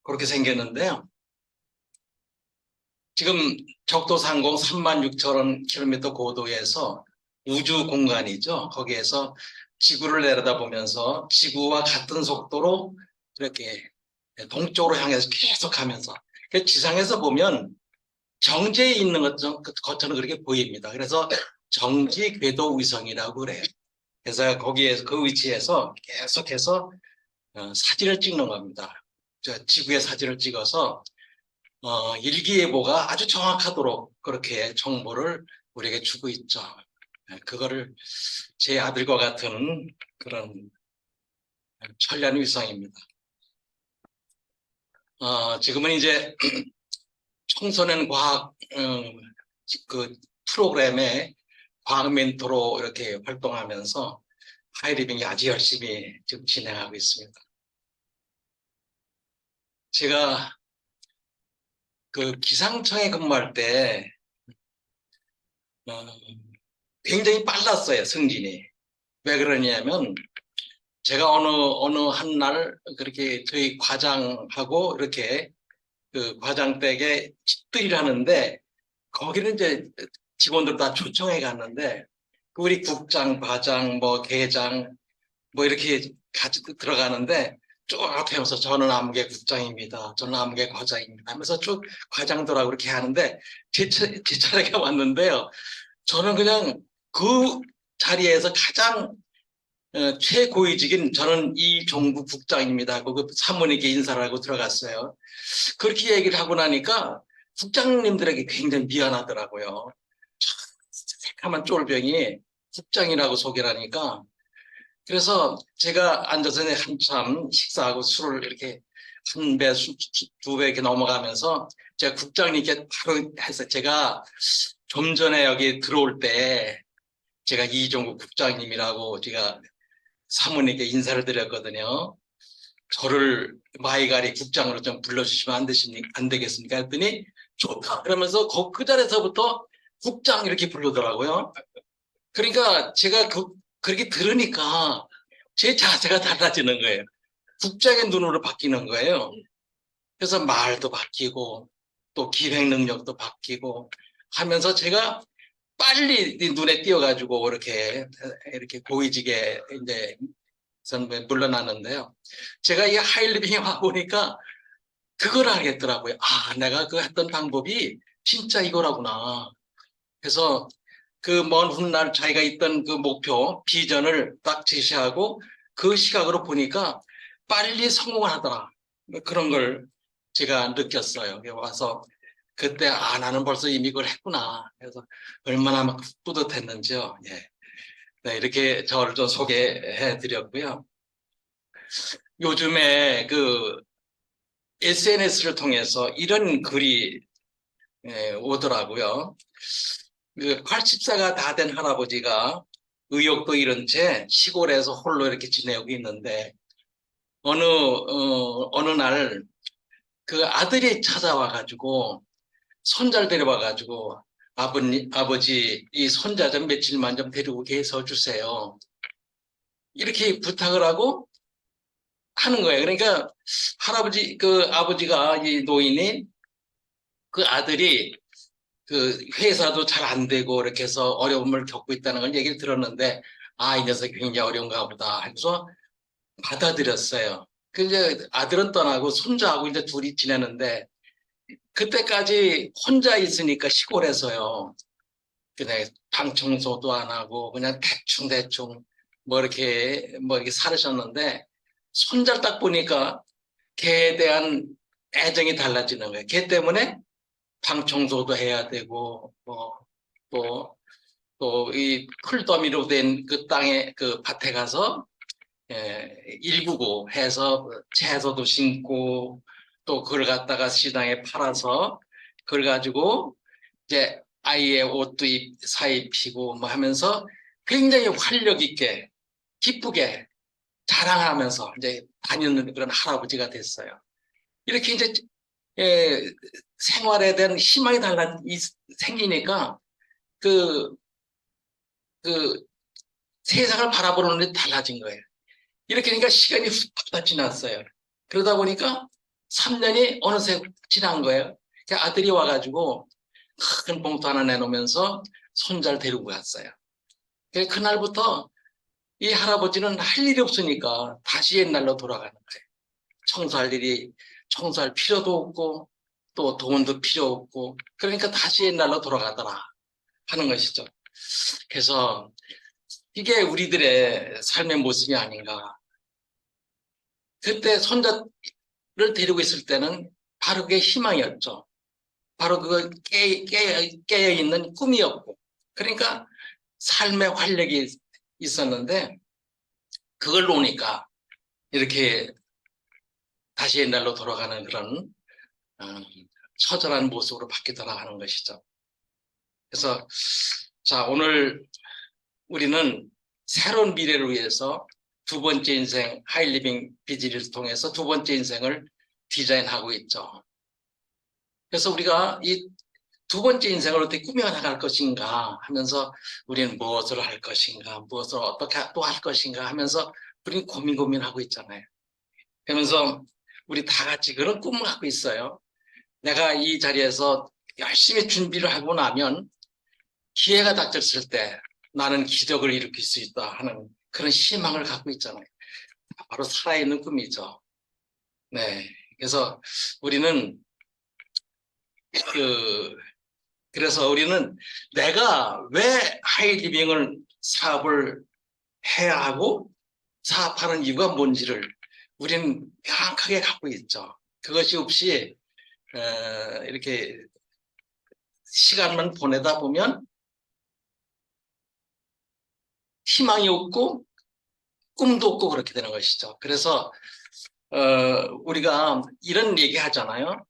그렇게 생겼는데요. 지금 적도 상공 36,000km 고도에서 우주 공간이죠. 거기에서 지구를 내려다보면서 지구와 같은 속도로 이렇게 동쪽으로 향해서 계속 가면서 지상에서 보면 정지에 있는 것처럼 그렇게 보입니다. 그래서 정지 궤도 위성이라고 그래요. 그래서 거기에서 그 위치에서 계속해서 사진을 찍는 겁니다. 지구의 사진을 찍어서 일기예보가 아주 정확하도록 그렇게 정보를 우리에게 주고 있죠. 그거를 제 아들과 같은 그런 천리안 위성입니다. 지금은 이제 청소년 과학 그 프로그램에 과학 멘토로 이렇게 활동하면서 하이리빙이 아주 열심히 지금 진행하고 있습니다. 제가 그 기상청에 근무할 때 어, 굉장히 빨랐어요, 승진이. 왜 그러냐면 제가 어느 한 날 그렇게 저희 과장하고 이렇게 그 과장 댁에 집들이를 하는데 거기는 이제 직원들 다 초청해 갔는데 그 우리 국장, 과장, 뭐 계장 뭐 이렇게 같이 들어가는데 쭉 하면서 저는 아무개 국장입니다. 저는 아무개 과장입니다. 하면서 쭉 과장들하고 이렇게 하는데 제 차례가 왔는데요. 저는 그냥 그 자리에서 가장 최고위직인 저는 이종국 국장입니다 하고 그 사모님께 인사를 하고 들어갔어요. 그렇게 얘기를 하고 나니까 국장님들에게 굉장히 미안하더라고요. 새까만 쫄병이 국장이라고 소개를 하니까 그래서 제가 앉아서 한참 식사하고 술을 이렇게 한 배, 두 배 이렇게 넘어가면서 제가 국장님께 바로 해서 제가 좀 전에 여기 들어올 때 제가 이종국 국장님이라고 제가 사모님께 인사를 드렸거든요. 저를 마이가리 국장으로 좀 불러주시면 안 되겠습니까? 했더니 좋다. 그러면서 그 자리에서부터 국장 이렇게 부르더라고요. 그러니까 제가 그렇게 들으니까 제 자세가 달라지는 거예요. 국장의 눈으로 바뀌는 거예요. 그래서 말도 바뀌고 또 기획 능력도 바뀌고 하면서 제가 빨리 눈에 띄어가지고 이렇게 고위직에 이제 선배 물러났는데요. 제가 이 하이리빙에 와 보니까 그걸 알겠더라고요. 아, 내가 그 했던 방법이 진짜 이거라구나. 그래서 그 먼 훗날 자기가 있던 그 목표, 비전을 딱 제시하고 그 시각으로 보니까 빨리 성공을 하더라. 그런 걸 제가 느꼈어요. 여기 와서 그때 아, 나는 벌써 이미 그걸 했구나. 그래서 얼마나 막 뿌듯했는지요. 예. 네, 이렇게 저를 좀 소개해 드렸고요. 요즘에 그 SNS를 통해서 이런 글이 오더라고요. 그 80세가 다 된 할아버지가 의욕도 잃은 채 시골에서 홀로 이렇게 지내고 있는데 어느 날 그 아들이 찾아와 가지고 손자를 데려와 가지고 아버지 이 손자 좀 며칠만 좀 데리고 계셔 주세요. 이렇게 부탁을 하고 하는 거예요. 그러니까 아버지가 이 노인이 그 아들이 그 회사도 잘 안 되고 이렇게 해서 어려움을 겪고 있다는 걸 얘기를 들었는데 아, 이 녀석이 굉장히 어려운가 보다 해서 받아들였어요. 그 이제 아들은 떠나고 손자하고 이제 둘이 지내는데 그때까지 혼자 있으니까 시골에서요. 그냥 방 청소도 안 하고 그냥 대충 뭐 이렇게 살으셨는데 손자를 딱 보니까 걔에 대한 애정이 달라지는 거예요. 걔 때문에 방 청소도 해야 되고 또 이 풀더미로 된 그 땅에 그 밭에 가서 일구고 해서 채소도 심고 또 그걸 갖다가 시장에 팔아서 그걸 가지고 이제 아이의 옷도 사입히고 뭐 하면서 굉장히 활력 있게 기쁘게 자랑하면서 이제 다니는 그런 할아버지가 됐어요. 이렇게 이제 예, 생활에 대한 희망이 생기니까 그, 그 세상을 바라보는 눈이 달라진 거예요. 이렇게 하니까 시간이 훅 지났어요. 그러다 보니까 3년이 어느새 지난 거예요. 아들이 와가지고 큰 봉투 하나 내놓으면서 손자를 데리고 갔어요. 그날부터 이 할아버지는 할 일이 없으니까 다시 옛날로 돌아가는 거예요. 청소할 필요도 없고 또 돈도 필요 없고 그러니까 다시 옛날로 돌아가더라 하는 것이죠. 그래서 이게 우리들의 삶의 모습이 아닌가. 그때 손자를 데리고 있을 때는 바로 그게 희망이었죠. 바로 그거 깨어있는 꿈이었고. 그러니까 삶의 활력이 있었는데 그걸 놓으니까 이렇게 다시 옛날로 돌아가는 그런 처절한 모습으로 바뀌더라 하는 것이죠. 그래서 자, 오늘 우리는 새로운 미래를 위해서 두 번째 인생 하이리빙 비즈니스를 통해서 두 번째 인생을 디자인하고 있죠. 그래서 우리가 이 두 번째 인생을 어떻게 꾸며나갈 것인가 하면서 우리는 무엇을 할 것인가, 무엇을 어떻게 또 할 것인가 하면서 우리는 고민하고 있잖아요. 그러면서 우리 다 같이 그런 꿈을 갖고 있어요. 내가 이 자리에서 열심히 준비를 하고 나면 기회가 닥쳤을 때 나는 기적을 일으킬 수 있다 하는 그런 희망을 갖고 있잖아요. 바로 살아있는 꿈이죠. 네. 그래서 우리는 그래서 우리는 내가 왜 하이리빙을 사업을 해야 하고 사업하는 이유가 뭔지를 우리는 명확하게 갖고 있죠. 그것이 없이 이렇게 시간만 보내다 보면 희망이 없고 꿈도 없고 그렇게 되는 것이죠. 그래서 우리가 이런 얘기 하잖아요.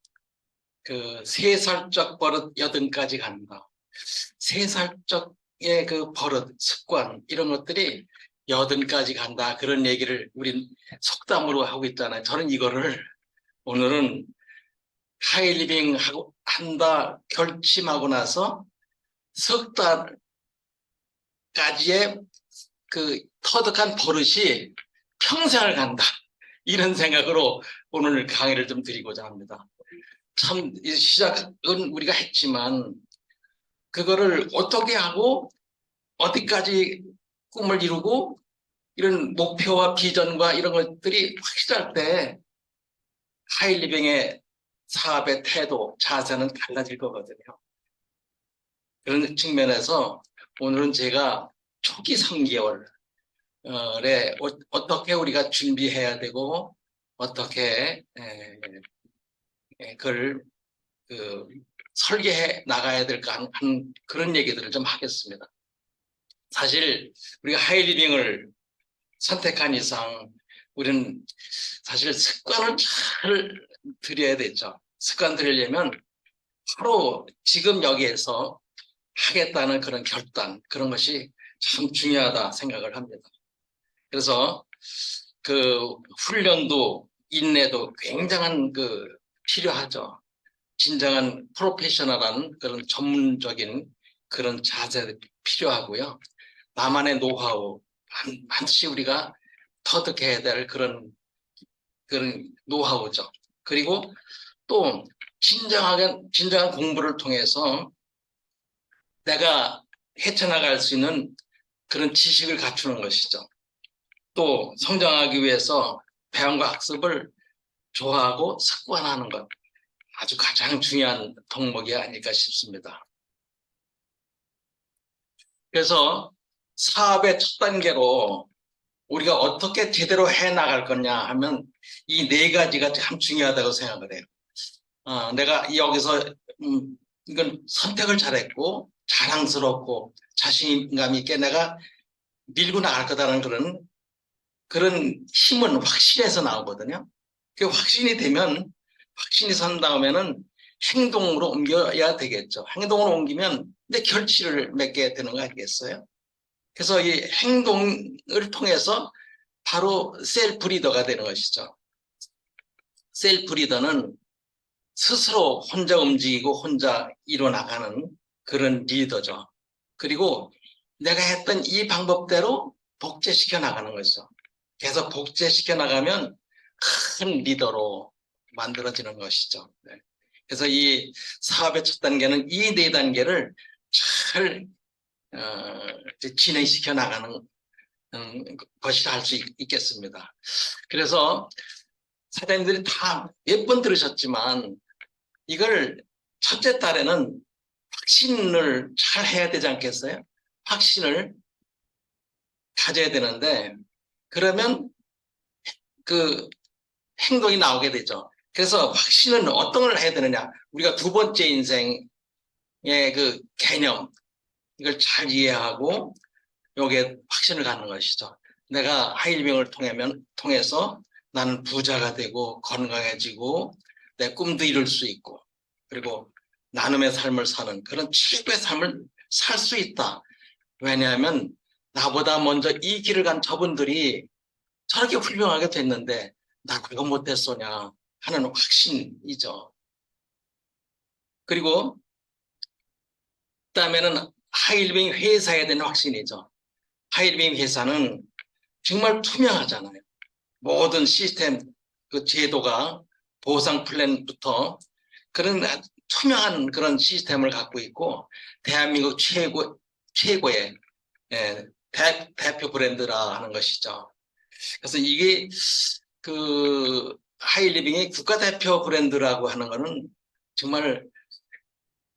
그 3살적 버릇 8까지 간다. 3살적의 그 버릇, 습관 이런 것들이 8까지 간다. 그런 얘기를 우린 속담으로 하고 있잖아요. 저는 이거를 오늘은 하이리빙 한다 결심하고 나서 석 달까지의 그 터득한 버릇이 평생을 간다. 이런 생각으로 오늘 강의를 좀 드리고자 합니다. 참 시작은 우리가 했지만 그거를 어떻게 하고 어디까지 꿈을 이루고 이런 목표와 비전과 이런 것들이 확실할 때 하이리빙의 사업의 태도, 자세는 달라질 거거든요. 그런 측면에서 오늘은 제가 초기 3개월에 어떻게 우리가 준비해야 되고 어떻게 그걸 설계해 나가야 될까 하는 그런 얘기들을 좀 하겠습니다. 사실 우리가 하이리빙을 선택한 이상 우리는 사실 습관을 잘 들여야 되죠. 습관 들이려면 바로 지금 여기에서 하겠다는 그런 결단, 그런 것이 참 중요하다 생각을 합니다. 그래서 그 훈련도 인내도 굉장한 필요하죠. 진정한 프로페셔널한 그런 전문적인 그런 자세도 필요하고요. 나만의 노하우, 반드시 우리가 터득해야 될 그런 노하우죠. 그리고 또 진정한 공부를 통해서 내가 헤쳐나갈 수 있는 그런 지식을 갖추는 것이죠. 또 성장하기 위해서 배움과 학습을 좋아하고 습관하는 것. 아주 가장 중요한 덕목이 아닐까 싶습니다. 그래서 사업의 첫 단계로 우리가 어떻게 제대로 해 나갈 거냐 하면 이 4가지가 참 중요하다고 생각을 해요. 내가 여기서 이건 선택을 잘했고 자랑스럽고 자신감 있게 내가 밀고 나갈 거다라는 그런 힘은 확신에서 나오거든요. 그 확신이 되면 확신이 선 다음에는 행동으로 옮겨야 되겠죠. 행동으로 옮기면 이제 결실을 맺게 되는 거 아니겠어요? 그래서 이 행동을 통해서 바로 셀프 리더가 되는 것이죠. 셀프 리더는 스스로 혼자 움직이고 혼자 이뤄나가는 그런 리더죠. 그리고 내가 했던 이 방법대로 복제시켜 나가는 거죠. 계속 복제시켜 나가면 큰 리더로 만들어지는 것이죠. 네. 그래서 이 사업의 첫 단계는 이 네 단계를 잘 이제 진행시켜 나가는 것이라 할 수 있겠습니다. 그래서 사장님들이 다 몇 번 들으셨지만 이걸 첫째 달에는 확신을 잘 해야 되지 않겠어요? 확신을 가져야 되는데 그러면 그 행동이 나오게 되죠. 그래서 확신은 어떤 걸 해야 되느냐? 우리가 두 번째 인생의 그 개념 이걸 잘 이해하고 여기에 확신을 갖는 것이죠. 내가 하이리빙을 통해서 나는 부자가 되고 건강해지고 내 꿈도 이룰 수 있고 그리고 나눔의 삶을 사는 그런 최고의 삶을 살 수 있다. 왜냐하면 나보다 먼저 이 길을 간 저분들이 저렇게 훌륭하게 됐는데 나 그거 못했소냐 하는 확신이죠. 그리고 그다음에는 하이리빙 회사에 대한 확신이죠. 하이리빙 회사는 정말 투명하잖아요. 모든 시스템, 그 제도가 보상 플랜부터 그런 투명한 그런 시스템을 갖고 있고 대한민국 최고의 대표 브랜드라 하는 것이죠. 그래서 이게 그 하이리빙의 국가대표 브랜드라고 하는 거는 정말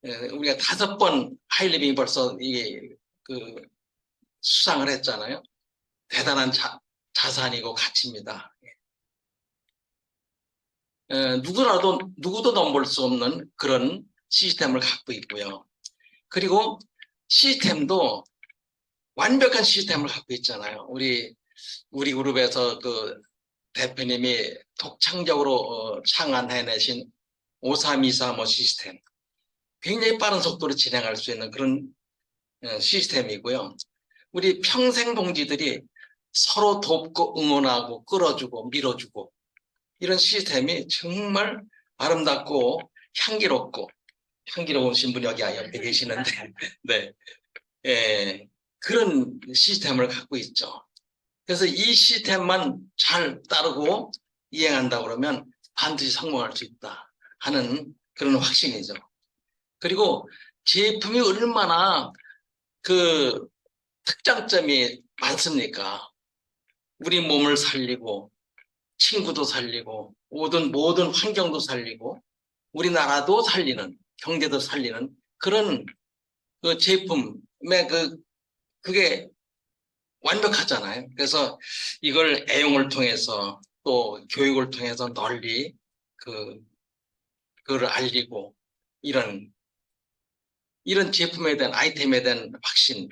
우리가 5번 하이리빙이 벌써 이게 그 수상을 했잖아요. 대단한 자산이고 가치입니다. 누구도 넘볼 수 없는 그런 시스템을 갖고 있고요. 그리고 시스템도 완벽한 시스템을 갖고 있잖아요. 우리 그룹에서 그 대표님이 독창적으로 창안해내신 5323 시스템. 굉장히 빠른 속도로 진행할 수 있는 그런 시스템이고요. 우리 평생 동지들이 서로 돕고 응원하고 끌어주고 밀어주고 이런 시스템이 정말 아름답고 향기로우신 분이 여기 옆에 계시는데 네. 그런 시스템을 갖고 있죠. 그래서 이 시스템만 잘 따르고 이행한다 그러면 반드시 성공할 수 있다 하는 그런 확신이죠. 그리고 제품이 얼마나 그 특장점이 많습니까? 우리 몸을 살리고 친구도 살리고 모든 환경도 살리고 우리나라도 살리는 경제도 살리는 그런 그 제품의 그게 완벽하잖아요. 그래서 이걸 애용을 통해서 또 교육을 통해서 널리 그걸 알리고 이런 제품에 대한 아이템에 대한 확신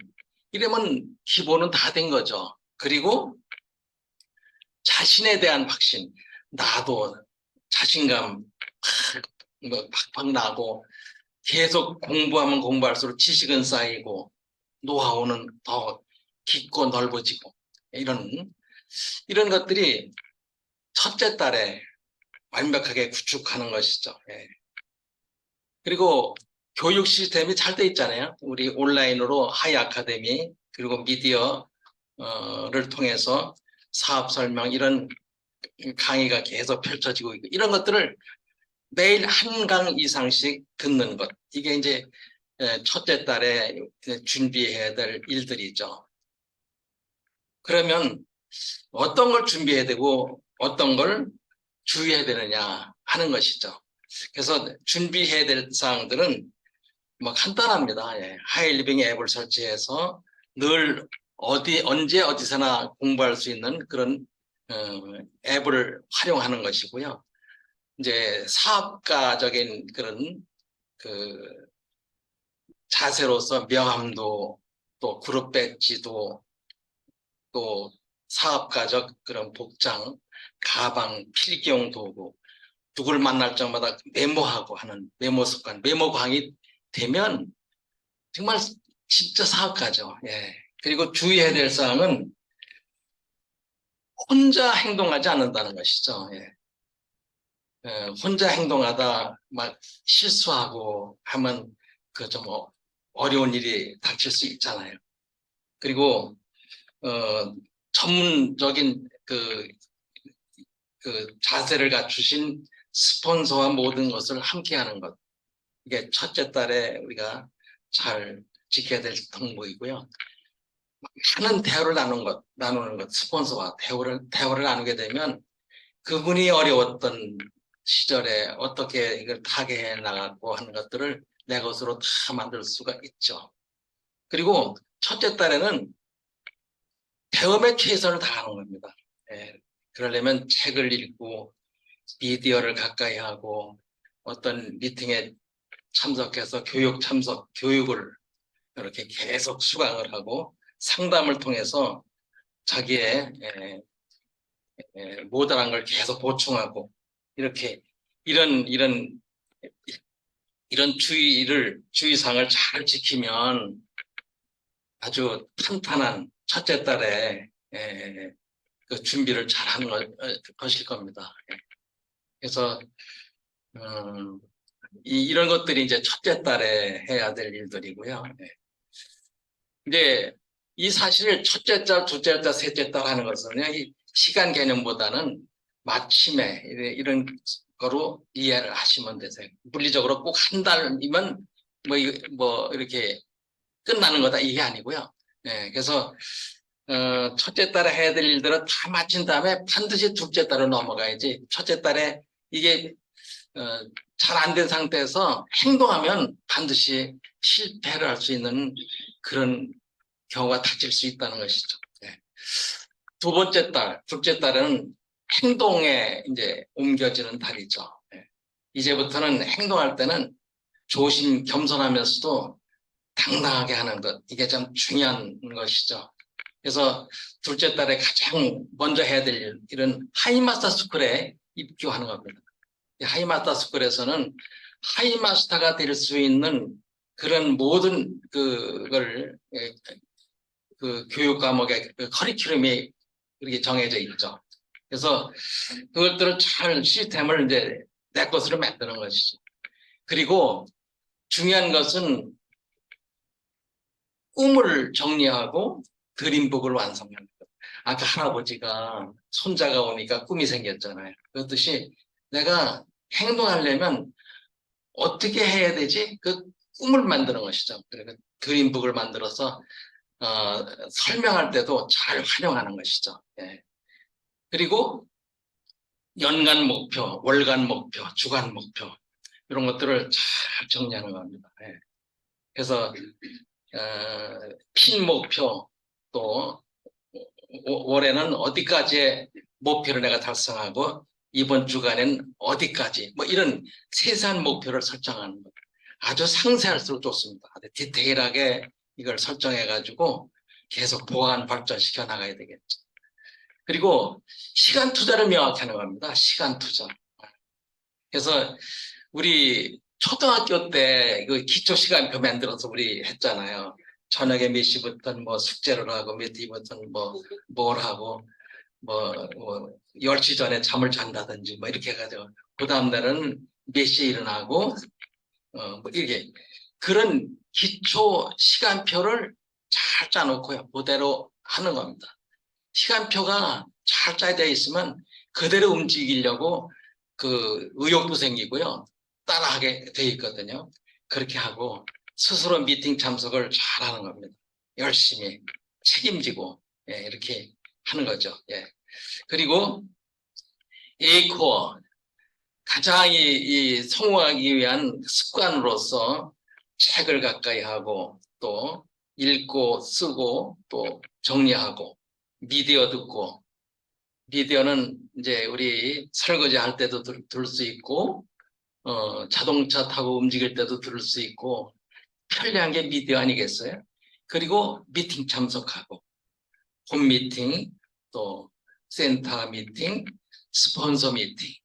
이러면 기본은 다 된 거죠. 그리고 자신에 대한 확신 나도 자신감 팍팍 나고 계속 공부하면 공부할수록 지식은 쌓이고 노하우는 더 깊고 넓어지고 이런 것들이 첫째 달에 완벽하게 구축하는 것이죠. 예. 그리고 교육 시스템이 잘 돼 있잖아요. 우리 온라인으로 하이 아카데미 그리고 미디어를 통해서 사업 설명 이런 강의가 계속 펼쳐지고 있고 이런 것들을 매일 한 강 이상씩 듣는 것. 이게 이제 첫째 달에 준비해야 될 일들이죠. 그러면 어떤 걸 준비해야 되고 어떤 걸 주의해야 되느냐 하는 것이죠. 그래서 준비해야 될 사항들은 뭐 간단합니다. 예. 하이리빙 앱을 설치해서 늘 언제 어디서나 공부할 수 있는 그런 앱을 활용하는 것이고요. 이제 사업가적인 그런 그 자세로서 명함도 또 그룹 배지도 또 사업가적 그런 복장, 가방, 필기용 도구, 누구를 만날 때마다 메모하고 하는 메모 습관, 메모광이 되면 정말 진짜 사업가죠. 예. 그리고 주의해야 될 사항은 혼자 행동하지 않는다는 것이죠. 예. 혼자 행동하다 막 실수하고 하면 그 좀 어려운 일이 닥칠 수 있잖아요. 그리고 전문적인 그 그 자세를 갖추신 스폰서와 모든 것을 함께 하는 것. 이게 첫째 달에 우리가 잘 지켜야 될 덕목이고요. 많은 대화를 나누는 것, 스폰서와 대화를 나누게 되면 그분이 어려웠던 시절에 어떻게 이걸 타게 해 나갔고 하는 것들을 내 것으로 다 만들 수가 있죠. 그리고 첫째 달에는 배움에 최선을 다하는 겁니다. 예, 그러려면 책을 읽고 미디어를 가까이 하고 어떤 미팅에 참석해서 교육을 이렇게 계속 수강을 하고 상담을 통해서 자기의 모자란 걸 계속 보충하고 이렇게 이런 주의사항을 잘 지키면 아주 탄탄한 첫째 달에 그 준비를 잘 하는 것일 겁니다. 그래서 이런 것들이 이제 첫째 달에 해야 될 일들이고요. 이제 이 사실 첫째 달, 둘째 달, 셋째 달 하는 것은 그냥 이 시간 개념보다는 마침에 이런 거로 이해를 하시면 되세요. 물리적으로 꼭 한 달이면 뭐 이렇게 끝나는 거다 이게 아니고요. 그래서 첫째 달에 해야 될 일들은 다 마친 다음에 반드시 둘째 달로 넘어가야지. 첫째 달에 이게 잘 안 된 상태에서 행동하면 반드시 실패를 할 수 있는 그런 경우가 닥칠 수 있다는 것이죠. 두 번째 달, 둘째 달은 행동에 이제 옮겨지는 달이죠. 이제부터는 행동할 때는 조심 겸손하면서도 당당하게 하는 것, 이게 참 중요한 것이죠. 그래서 둘째 달에 가장 먼저 해야 될 일은 하이마스터 스쿨에 입교하는 겁니다. 하이마스터 스쿨에서는 하이마스터가 될 수 있는 그런 모든 그 교육 과목의 그 커리큘럼이 이렇게 정해져 있죠. 그래서 그것들을 잘 시스템을 이제 내 것으로 만드는 것이죠. 그리고 중요한 것은 꿈을 정리하고 드림북을 완성하는 것. 아까 할아버지가 손자가 오니까 꿈이 생겼잖아요. 그렇듯이 내가 행동하려면 어떻게 해야 되지? 그 꿈을 만드는 것이죠. 그러니까 드림북을 만들어서 설명할 때도 잘 활용하는 것이죠. 그리고 연간 목표, 월간 목표, 주간 목표 이런 것들을 잘 정리하는 겁니다. 그래서 핀 목표 또 올해는 어디까지의 목표를 내가 달성하고 이번 주간엔 어디까지 뭐 이런 세세한 목표를 설정하는 것 아주 상세할수록 좋습니다. 디테일하게 이걸 설정해 가지고 계속 보완 발전시켜 나가야 되겠죠. 그리고 시간 투자를 명확히 하는 겁니다. 시간 투자. 그래서 우리 초등학교 때 그 기초 시간표 만들어서 우리 했잖아요. 저녁에 몇 시부터는 뭐 숙제를 하고 몇 시부터는 뭘 하고 뭐 10시 전에 잠을 잔다든지 뭐 이렇게 해가지고 그 다음날은 몇 시에 일어나고 뭐 이렇게 그런 기초 시간표를 잘 짜놓고요. 그대로 하는 겁니다. 시간표가 잘 짜져 있으면 그대로 움직이려고 그 의욕도 생기고요. 따라하게 돼 있거든요. 그렇게 하고 스스로 미팅 참석을 잘 하는 겁니다. 열심히 책임지고 이렇게 하는 거죠. 그리고 A코어 가장 이 성공하기 위한 습관으로서 책을 가까이 하고 또 읽고 쓰고 또 정리하고 미디어 듣고 미디어는 이제 우리 설거지 할 때도 들을 수 있고 자동차 타고 움직일 때도 들을 수 있고 편리한 게 미디어 아니겠어요? 그리고 미팅 참석하고 홈 미팅 또 센터 미팅 스폰서 미팅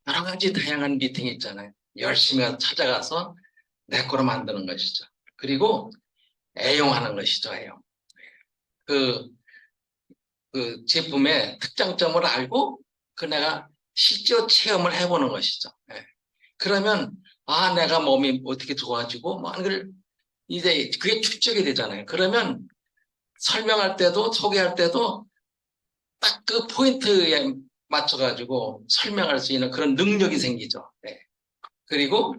여러 가지 다양한 미팅이 있잖아요. 열심히 찾아가서 내 거로 만드는 것이죠. 그리고 애용하는 것이죠. 애용. 그 제품의 특장점을 알고 내가 실제로 체험을 해보는 것이죠. 그러면 내가 몸이 어떻게 좋아지고 뭐 하는 걸 이제 그게 축적이 되잖아요. 그러면 설명할 때도 소개할 때도 딱 그 포인트에 맞춰가지고 설명할 수 있는 그런 능력이 생기죠. 네. 그리고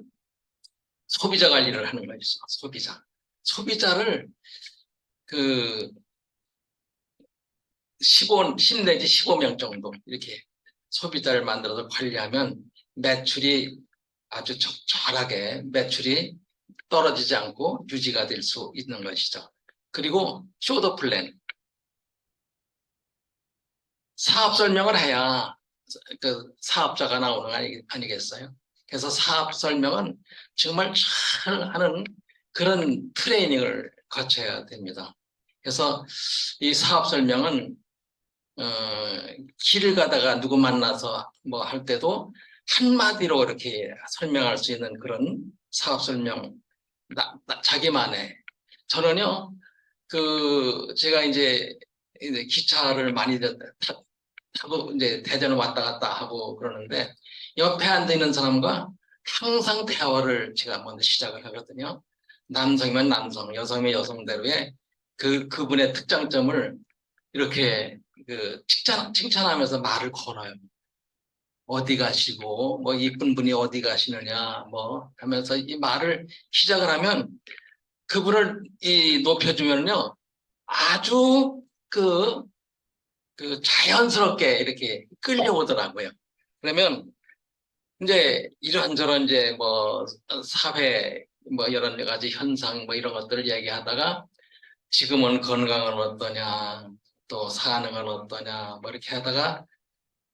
소비자 관리를 하는 것이죠. 소비자를 그 10 내지 15명 정도 이렇게 소비자를 만들어서 관리하면 매출이 아주 적절하게 매출이 떨어지지 않고 유지가 될 수 있는 것이죠. 그리고 쇼더 플랜, 사업 설명을 해야 그 사업자가 나오는 거 아니겠어요? 그래서 사업 설명은 정말 잘 하는 그런 트레이닝을 거쳐야 됩니다. 그래서 이 사업 설명은 어, 길을 가다가 누구 만나서 뭐 할 때도 한마디로 이렇게 설명할 수 있는 그런 사업 설명, 자기만의. 저는요, 제가 이제 기차를 많이 타고 이제 대전을 왔다 갔다 하고 그러는데 옆에 앉아 있는 사람과 항상 대화를 제가 먼저 시작을 하거든요. 남성이면 남성, 여성이면 여성대로의 그분의 특장점을 이렇게 칭찬하면서 말을 걸어요. 어디 가시고, 뭐, 이쁜 분이 어디 가시느냐, 뭐, 하면서 이 말을 시작을 하면 그분을 높여주면요. 아주 자연스럽게 이렇게 끌려오더라고요. 그러면 이제 이런저런 이제 뭐, 사회, 뭐, 여러 가지 현상, 뭐, 이런 것들을 얘기하다가 지금은 건강은 어떠냐, 또 사는 건 어떠냐, 뭐, 이렇게 하다가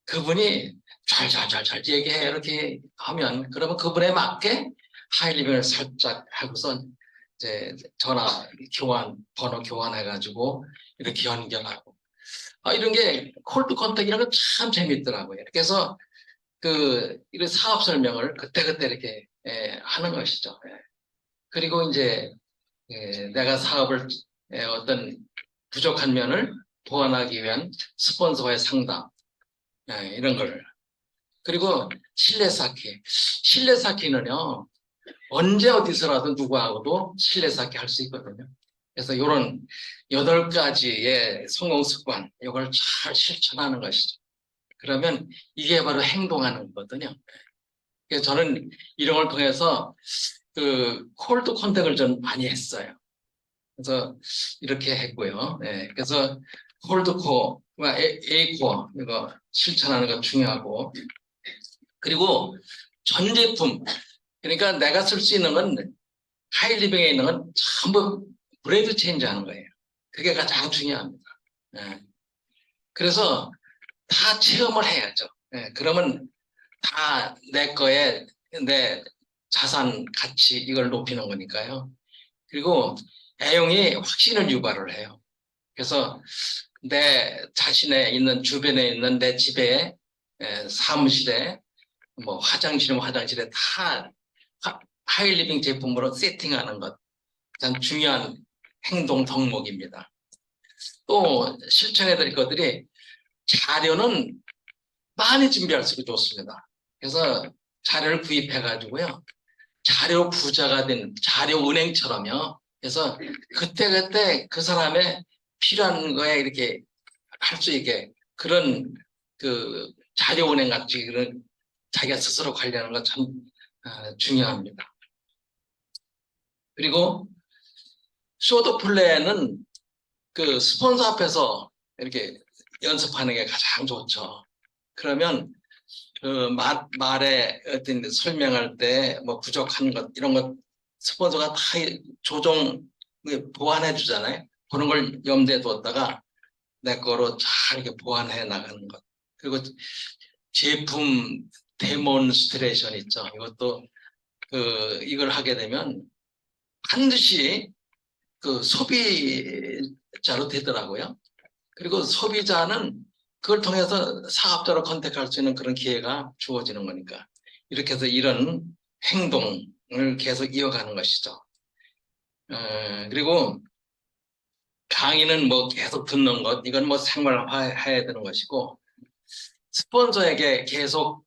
그분이 잘 얘기해 이렇게 하면 그러면 그분에 맞게 하이리빙을 살짝 하고서 이제 번호 교환해가지고 이렇게 연결하고 이런 게 콜드 컨택이라는 건 참 재밌더라고요. 그래서 이런 사업 설명을 그때그때 이렇게 하는 것이죠. 그리고 이제 내가 사업을 어떤 부족한 면을 보완하기 위한 스폰서와의 상담 이런 걸 그리고 실내 쌓기. 실내 쌓기는요, 언제 어디서라도 누구하고도 실내 쌓기 할 수 있거든요. 그래서 이런 8가지의 성공 습관, 이걸 잘 실천하는 것이죠. 그러면 이게 바로 행동하는 거거든요. 그래서 저는 이런 걸 통해서 콜드 컨택을 좀 많이 했어요. 그래서 이렇게 했고요. 네, 그래서 콜드코어, A코어, 이거 실천하는 거 중요하고, 그리고 전 제품, 그러니까 내가 쓸 수 있는 건 하이리빙에 있는 건 전부 브랜드 체인지 하는 거예요. 그게 가장 중요합니다. 예. 그래서 다 체험을 해야죠. 예. 그러면 다 내 거에 내 자산 가치 이걸 높이는 거니까요. 그리고 애용이 확신을 유발을 해요. 그래서 내 자신의 있는 주변에 있는 내 집에 사무실에 뭐 화장실이면 화장실에 다 하이리빙 제품으로 세팅하는 것 가장 중요한 행동 덕목입니다. 또 실천해 드릴 것들이 자료는 많이 준비할수록 좋습니다. 그래서 자료를 구입해 가지고요. 자료 부자가 된 자료 은행처럼요. 그래서 그때그때 그 사람의 필요한 거에 이렇게 할 수 있게 그런 자료 은행 같이 그런 자기가 스스로 관리하는 거 참 중요합니다. 그리고 쇼도 플레이는 스폰서 앞에서 이렇게 연습하는 게 가장 좋죠. 그러면 말에 어떤 설명할 때 뭐 부족한 것 이런 것 스폰서가 다 조정 보완해 주잖아요. 그런 걸 염두에 뒀다가 내 거로 잘 이렇게 보완해 나가는 것. 그리고 제품 데몬스트레이션 있죠. 이것도 이걸 하게 되면 반드시 소비자로 되더라고요. 그리고 소비자는 그걸 통해서 사업자로 컨택할 수 있는 그런 기회가 주어지는 거니까. 이렇게 해서 이런 행동을 계속 이어가는 것이죠. 그리고 강의는 뭐 계속 듣는 것, 이건 뭐 생활화해야 되는 것이고, 스폰서에게 계속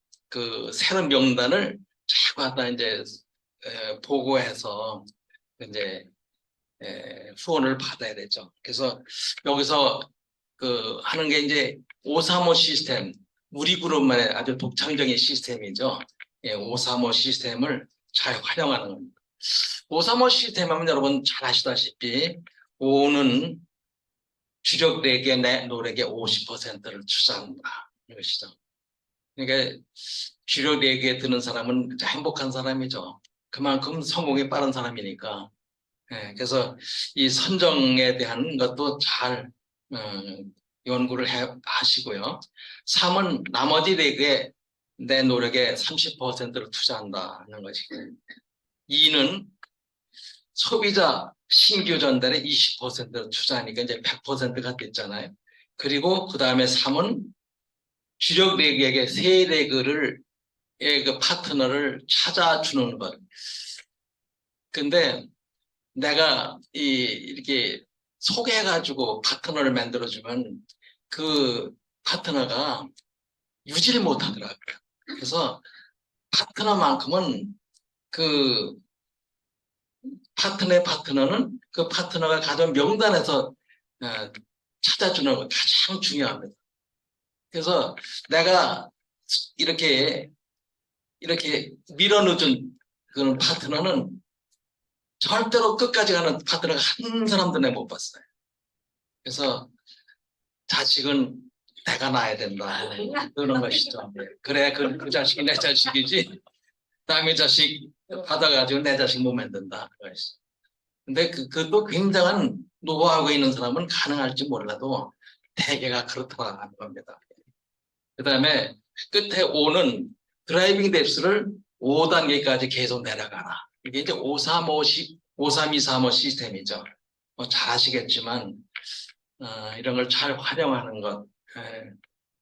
새로운 명단을 자꾸 갖다 이제 보고해서 이제 후원을 받아야 되죠. 그래서 여기서 하는 게 이제 535 시스템, 우리 그룹만의 아주 독창적인 시스템이죠. 예, 535 시스템을 잘 활용하는 겁니다. 535 시스템 하면 여러분 잘 아시다시피 5는 주력 레게 내 노력의 50%를 투자한다. 이것이죠. 그러니까 주력 레게에 드는 사람은 행복한 사람이죠. 그만큼 성공이 빠른 사람이니까. 예, 그래서 이 선정에 대한 것도 잘 연구를 하시고요. 3은 나머지 레게에 내 노력의 30%를 투자한다는 것이고 2는 소비자 신규 전달에 20%를 투자하니까 이제 100%가 됐잖아요. 그리고 그 다음에 3은 주력 레그에게 새 레그를 그 파트너를 찾아주는 것. 근데 내가 이렇게 소개해가지고 파트너를 만들어주면 그 파트너가 유지를 못하더라고요. 그래서 파트너만큼은 그 파트너는 그 파트너가 가진 명단에서 찾아주는 거 가장 중요합니다. 그래서 내가 이렇게 밀어넣은 그런 파트너는 절대로 끝까지 가는 파트너가 한 사람도 내가 못 봤어요. 그래서 자식은 내가 낳아야 된다. 그런 것이죠. 그래, 그 자식이 내 자식이지. 남의 자식 받아가지고 내 자식 못 만든다. 그것이. 근데 그것도 굉장한 노하우가 있는 사람은 가능할지 몰라도 대개가 그렇다는 겁니다. 그 다음에 끝에 5는 드라이빙 뎁스를 5단계까지 계속 내려가라. 이게 이제 53235 시스템이죠. 뭐 잘 아시겠지만 이런 걸 잘 활용하는 것,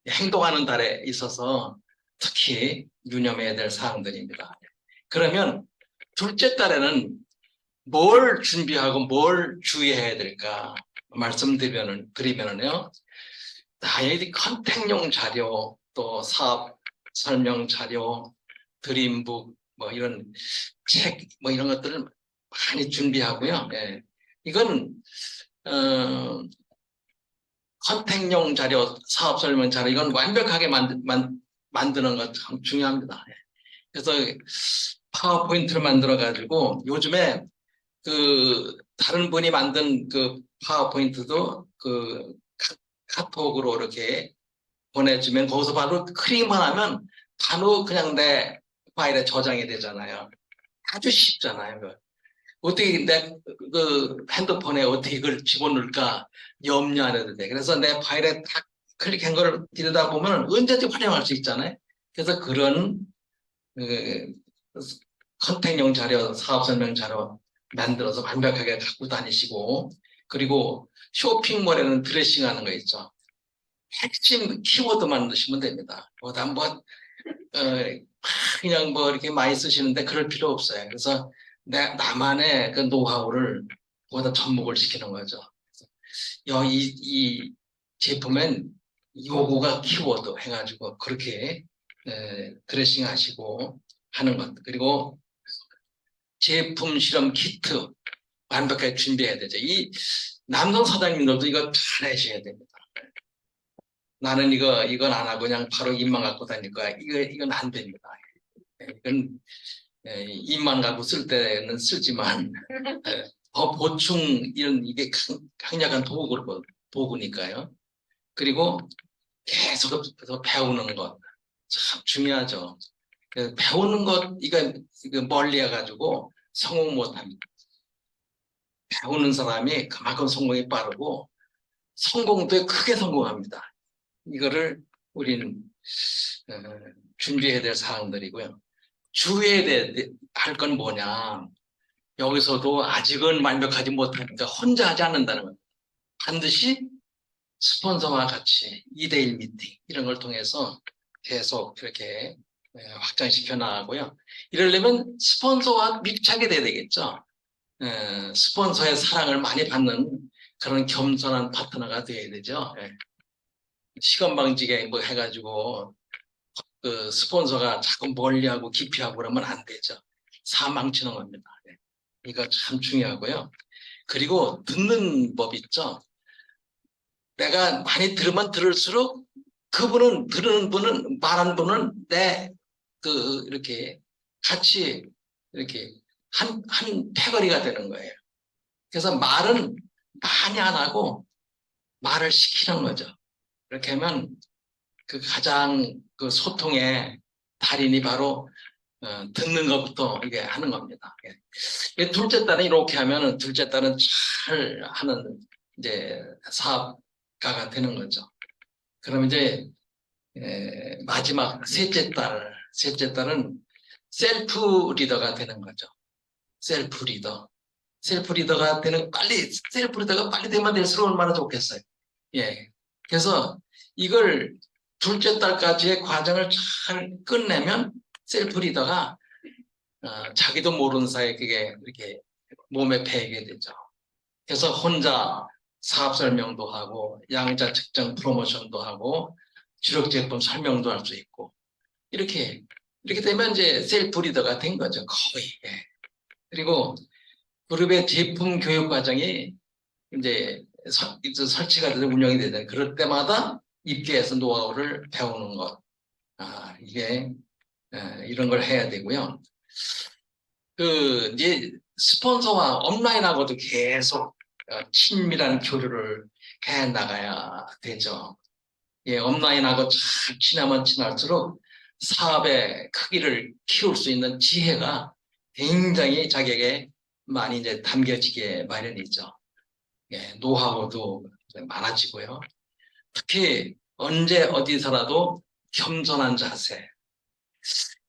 행동하는 달에 있어서 특히 유념해야 될 사항들입니다. 그러면 둘째 달에는 뭘 준비하고 뭘 주의해야 될까 말씀드리면은요. 당연히 컨택용 자료, 또 사업 설명 자료, 드림북, 뭐 이런 책, 뭐 이런 것들을 많이 준비하고요. 예. 이건 컨택용 자료, 사업 설명 자료, 이건 완벽하게 만드는 것 참 중요합니다. 예. 그래서 파워포인트를 만들어 가지고 요즘에 그 다른 분이 만든 그 파워포인트도 그 카톡으로 이렇게 보내주면 거기서 바로 클릭만 하면 바로 그냥 내 파일에 저장이 되잖아요. 아주 쉽잖아요. 어떻게 내 그 핸드폰에 어떻게 이걸 집어넣을까 염려 안 해도 돼. 그래서 내 파일에 딱 클릭한 거를 들여다 보면 언제든지 활용할 수 있잖아요. 그래서 그런 그 컨택용 자료, 사업 설명 자료 만들어서 완벽하게 갖고 다니시고, 그리고 쇼핑몰에는 드레싱하는 거 있죠. 핵심 키워드만 넣으시면 됩니다. 뭐다 뭐 그냥 뭐 이렇게 많이 쓰시는데 그럴 필요 없어요. 그래서 나만의 그 노하우를 거기다 접목을 시키는 거죠. 이 제품엔 요거가 키워드 해가지고 그렇게 드레싱 하시고 하는 것. 그리고 제품 실험 키트 완벽하게 준비해야 되죠. 이 남성 사장님들도 이거 잘 하셔야 됩니다. 나는 이건 안 하고 그냥 바로 입만 갖고 다닐 거야. 이건 안 됩니다. 이건 입만 갖고 쓸 때는 쓰지만 더 보충 이런 이게 강력한 도구니까요. 그리고 계속해서 배우는 것 참 중요하죠. 배우는 것 이거 멀리 해가지고 성공 못합니다. 배우는 사람이 그만큼 성공이 빠르고 성공도 크게 성공합니다. 이거를 우리는 준비해야 될 사항들이고요. 주의해야 할 건 뭐냐. 여기서도 아직은 완벽하지 못하니까 혼자 하지 않는다는 겁니다. 반드시 스폰서와 같이 2대1 미팅 이런 걸 통해서 계속 이렇게 확장시켜 나가고요. 이러려면 스폰서와 밀착이 돼야 되겠죠. 스폰서의 사랑을 많이 받는 그런 겸손한 파트너가 돼야 되죠. 시건방지게 뭐 해가지고 그 스폰서가 자꾸 멀리하고 기피하고 그러면 안 되죠. 사망치는 겁니다. 이거 참 중요하고요. 그리고 듣는 법 있죠. 내가 많이 들으면 들을수록 그분은, 들은 분은, 말한 분은 이렇게 같이 이렇게 한 패거리가 되는 거예요. 그래서 말은 많이 안 하고 말을 시키는 거죠. 이렇게 하면 그 가장 그 소통의 달인이 바로 듣는 것부터 이게 하는 겁니다. 예. 둘째 딸은 이렇게 하면은 둘째 딸은 잘 하는 이제 사업가가 되는 거죠. 그럼 이제 마지막 셋째 딸은 셀프 리더가 되는 거죠. 셀프 리더. 셀프 리더가 빨리 되면 될수록 얼마나 좋겠어요. 예. 그래서 이걸 둘째 딸까지의 과정을 잘 끝내면 셀프 리더가 자기도 모르는 사이에 그게 이렇게 몸에 배이게 되죠. 그래서 혼자 사업 설명도 하고 양자 측정 프로모션도 하고 주력 제품 설명도 할 수 있고 이렇게 되면 이제 셀프 리더가 된 거죠. 거의. 예. 그리고 그룹의 제품 교육 과정이 이제 설치가 되고 운영이 되는 그럴 때마다 입계해서 노하우를 배우는 것. 이게 이런 걸 해야 되고요. 이제 스폰서와 온라인하고도 계속 친밀한 교류를 해 나가야 되죠. 예, 온라인하고 잘 친하면 친할수록 사업의 크기를 키울 수 있는 지혜가 굉장히 자기에게 많이 이제 담겨지게 마련이죠. 예, 노하우도 많아지고요. 특히 언제 어디서라도 겸손한 자세.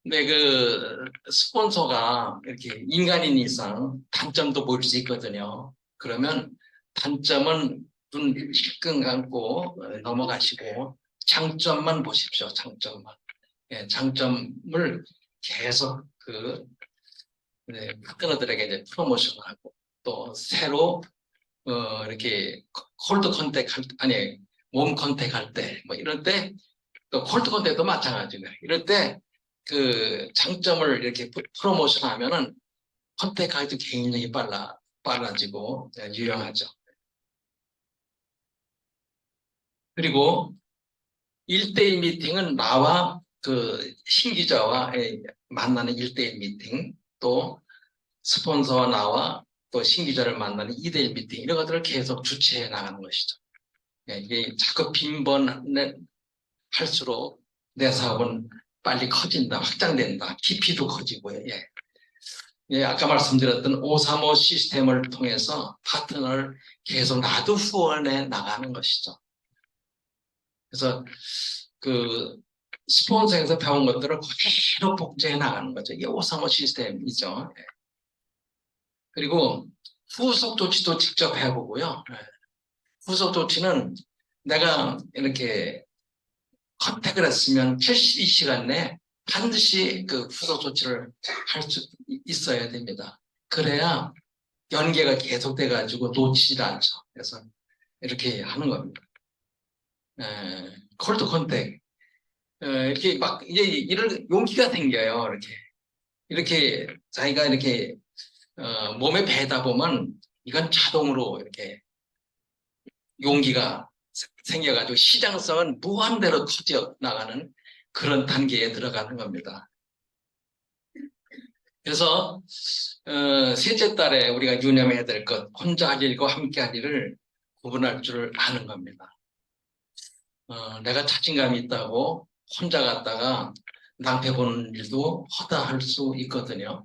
근데 그 스폰서가 이렇게 인간인 이상 단점도 보일 수 있거든요. 그러면 단점은 눈 실끈 감고 넘어가시고 장점만 보십시오. 장점만. 예, 장점을 계속 파트너들에게 이제 프로모션하고 또 새로 이렇게 콜드 컨택 아니 몸 컨택 할 때 뭐 이럴 때 또 콜드 컨택도 마찬가지고요. 이럴 때 그 장점을 이렇게 프로모션 하면은 컨택하기도 굉장히 빨라지고 유용하죠. 그리고 1대1 미팅은 나와 그 신기자와 만나는 1대1 미팅, 또 스폰서와 나와 또 신기자를 만나는 2대1 미팅, 이런 것들을 계속 주최해 나가는 것이죠. 이게 자꾸 빈번할수록 내 사업은 빨리 커진다, 확장된다, 깊이도 커지고요. 예. 예, 아까 말씀드렸던 535 시스템을 통해서 파트너를 계속 나도 후원해 나가는 것이죠. 그래서 그 스폰서에서 배운 것들을 그대로 복제해 나가는 거죠. 이게 535 시스템이죠. 예. 그리고 후속 조치도 직접 해보고요. 예. 후속 조치는 내가 이렇게 컨택을 했으면 72시간 내에 반드시 그 후속 조치를 할 수 있어야 됩니다. 그래야 연계가 계속돼가지고 놓치질 않죠. 그래서 이렇게 하는 겁니다. 콜드 컨택. 이렇게 막 이제 이런 용기가 생겨요. 이렇게 자기가 이렇게 몸에 배다 보면 이건 자동으로 이렇게 용기가 생겨가지고 시장성은 무한대로 커져 나가는 그런 단계에 들어가는 겁니다. 그래서 셋째 딸에 우리가 유념해야 될 것, 혼자 할 일과 함께 할 일을 구분할 줄 아는 겁니다. 내가 자신감이 있다고 혼자 갔다가 낭패 보는 일도 허다할 수 있거든요.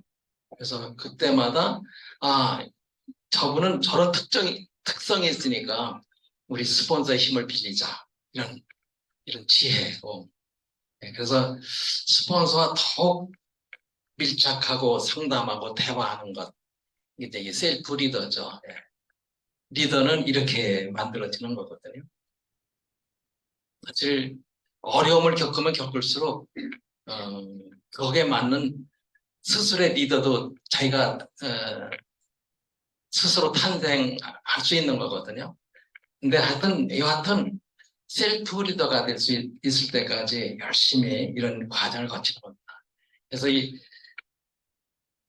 그래서 그때마다 저분은 저런 특성이 있으니까 우리 스폰서의 힘을 빌리자, 이런 지혜고. 그래서 스폰서와 더욱 밀착하고 상담하고 대화하는 것, 이게 셀프 리더죠. 예. 리더는 이렇게 만들어지는 거거든요. 사실 어려움을 겪으면 겪을수록 거기에 맞는 스스로의 리더도 자기가 스스로 탄생할 수 있는 거거든요. 근데 여하튼 셀프 리더가 될 수 있을 때까지 열심히 이런 과정을 거치는 겁니다. 그래서 이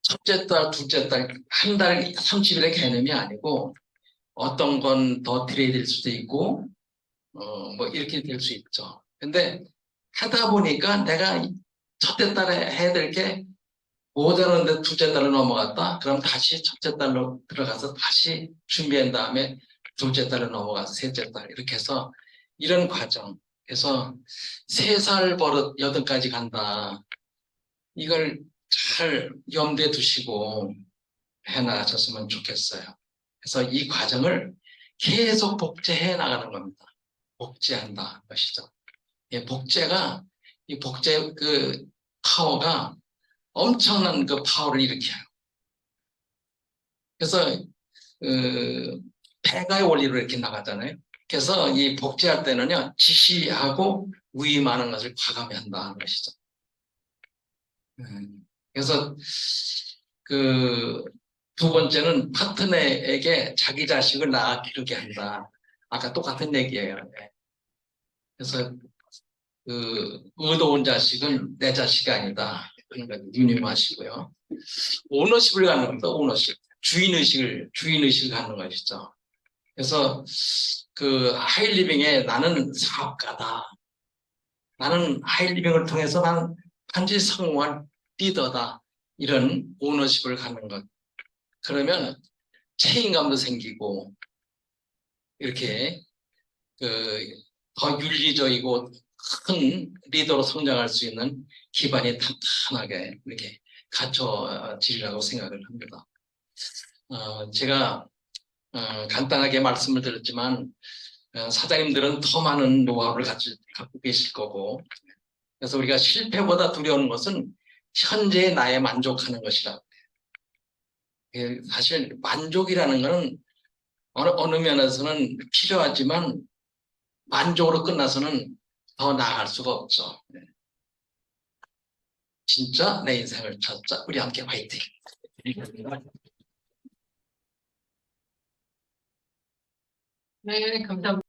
첫째 달, 둘째 달, 한 달 30일의 개념이 아니고 어떤 건 더 딜레이 될 수도 있고 뭐 이렇게 될 수 있죠. 근데 하다 보니까 내가 첫째 달에 해야 될 게 모자라는데 둘째 달로 넘어갔다. 그럼 다시 첫째 달로 들어가서 다시 준비한 다음에 둘째 달로 넘어가서 셋째 달 이렇게 해서 이런 과정. 그래서 3살 버릇 8까지 간다. 이걸 잘 염두에 두시고 해나가셨으면 좋겠어요. 그래서 이 과정을 계속 복제해 나가는 겁니다. 복제한다 것이죠. 예, 복제가 이 복제 그 파워가 엄청난 그 파워를 일으켜요. 그래서 그 배가의 원리로 이렇게 나가잖아요. 그래서 이 복제할 때는요 지시하고 위임하는 것을 과감히 한다는 것이죠. 그래서 그 두 번째는 파트너에게 자기 자식을 낳아 기르게 한다. 아까 똑같은 얘기예요. 네. 그래서 그 의도온 자식은 내 자식이 아니다. 그런 거 유념하시고요. 오너십을 갖는 겁니다. 오너십. 주인의식을 갖는 것이죠. 그래서 그 하이리빙에 나는 사업가다. 나는 하이리빙을 통해서 나는 반드시 성공한 리더다. 이런 오너십을 갖는 것. 그러면 책임감도 생기고 이렇게 더 윤리적이고 큰 리더로 성장할 수 있는 기반이 탄탄하게 이렇게 갖춰지리라고 생각을 합니다. 제가 간단하게 말씀을 드렸지만 사장님들은 더 많은 노하우를 갖고 계실 거고 그래서 우리가 실패보다 두려운 것은 현재의 나에 만족하는 것이라. 사실 만족이라는 것은 어느 면에서는 필요하지만 만족으로 끝나서는 더 나아갈 수가 없죠. 진짜 내 인생을 찾자. 우리 함께 화이팅! 네, 감사합니다.